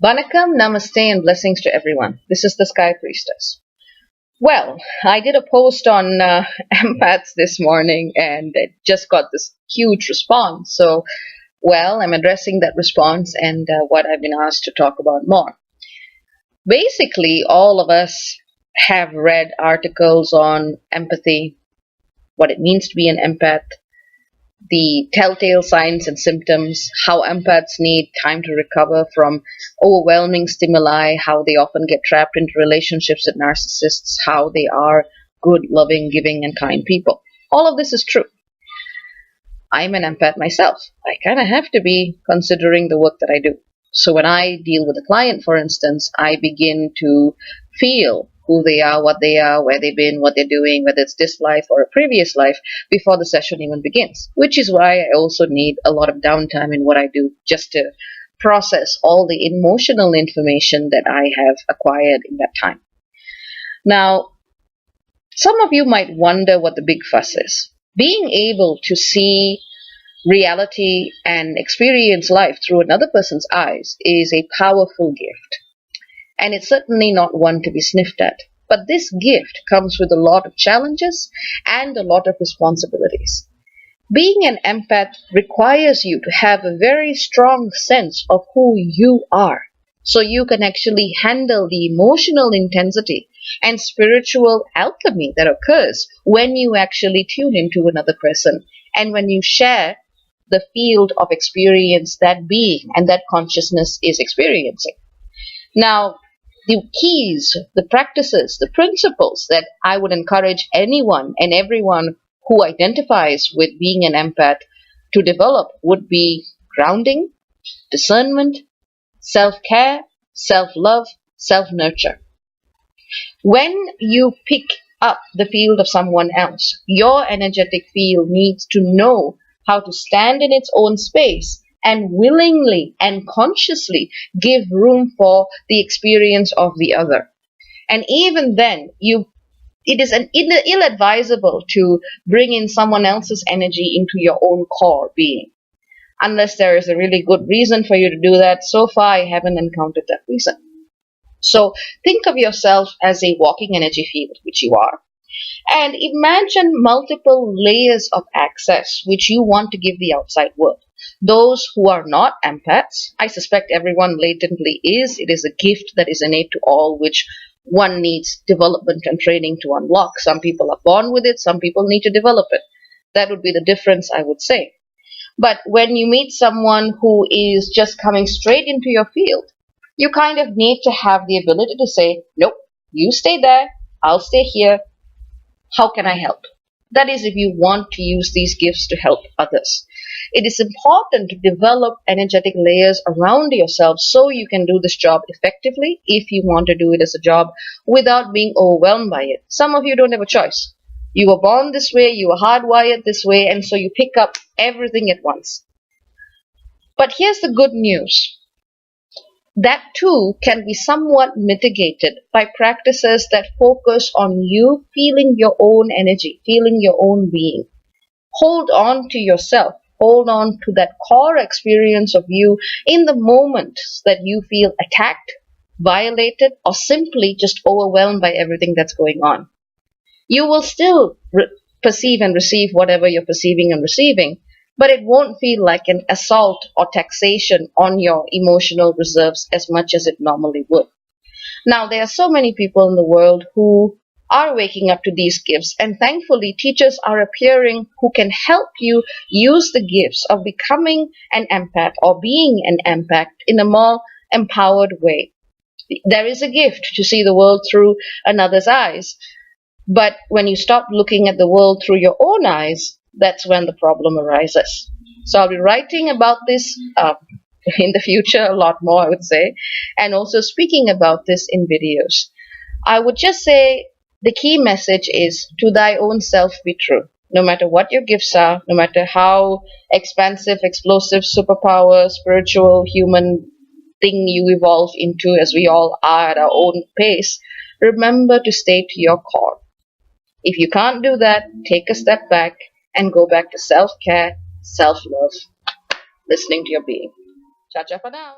Vanakkam, Namaste, and blessings to everyone. This is the Sky Priestess. Well, I did a post on empaths this morning and it just got this huge response. So, I'm addressing that response and what I've been asked to talk about more. Basically, all of us have read articles on empathy, what it means to be an empath, the telltale signs and symptoms, how empaths need time to recover from overwhelming stimuli, how they often get trapped into relationships with narcissists, how they are good, loving, giving, and kind people. All of this is true. I'm an empath myself. I kind of have to be considering the work that I do. So when I deal with a client, for instance, I begin to feel who they are, where they've been, what they're doing, whether it's this life or a previous life, before the session even begins. Which is why I also need a lot of downtime in what I do just to process all the emotional information that I have acquired in that time. Now, some of you might wonder what the big fuss is. Being able to see reality and experience life through another person's eyes is a powerful gift. And it's certainly not one to be sniffed at. But this gift comes with a lot of challenges and a lot of responsibilities. Being an empath requires you to have a very strong sense of who you are, so you can actually handle the emotional intensity and spiritual alchemy that occurs when you actually tune into another person and when you share the field of experience that being and that consciousness is experiencing. Now, the keys, the practices, the principles that I would encourage anyone and everyone who identifies with being an empath to develop would be grounding, discernment, self-care, self-love, self-nurture. When you pick up the field of someone else, your energetic field needs to know how to stand in its own space and willingly and consciously give room for the experience of the other. And even then, it is ill-advisable to bring in someone else's energy into your own core being, unless there is a really good reason for you to do that. So far, I haven't encountered that reason. So think of yourself as a walking energy field, which you are. And imagine multiple layers of access which you want to give the outside world. Those who are not empaths, I suspect everyone latently is. It is a gift that is innate to all, which one needs development and training to unlock. Some people are born with it, some people need to develop it. That would be the difference, I would say. But when you meet someone who is just coming straight into your field, you kind of need to have the ability to say, nope, you stay there, I'll stay here. How can I help? That is, if you want to use these gifts to help others. It is important to develop energetic layers around yourself so you can do this job effectively if you want to do it as a job without being overwhelmed by it. Some of you don't have a choice. You were born this way, you were hardwired this way, and so you pick up everything at once. But here's the good news. That too can be somewhat mitigated by practices that focus on you feeling your own energy, feeling your own being. Hold on to yourself. Hold on to that core experience of you in the moments that you feel attacked, violated, or simply just overwhelmed by everything that's going on. You will still perceive and receive whatever you're perceiving and receiving, but it won't feel like an assault or taxation on your emotional reserves as much as it normally would. Now, there are so many people in the world who are waking up to these gifts, and thankfully teachers are appearing who can help you use the gifts of becoming an empath or being an empath in a more empowered way. There is a gift to see the world through another's eyes, but when you stop looking at the world through your own eyes, that's when the problem arises. So I'll be writing about this in the future a lot more, I would say, and also speaking about this in videos. I would just say the key message is to thy own self be true. No matter what your gifts are, no matter how expansive, explosive, superpower, spiritual, human thing you evolve into, as we all are at our own pace, remember to stay to your core. If you can't do that, take a step back and go back to self-care, self-love, listening to your being. Cha-cha for now.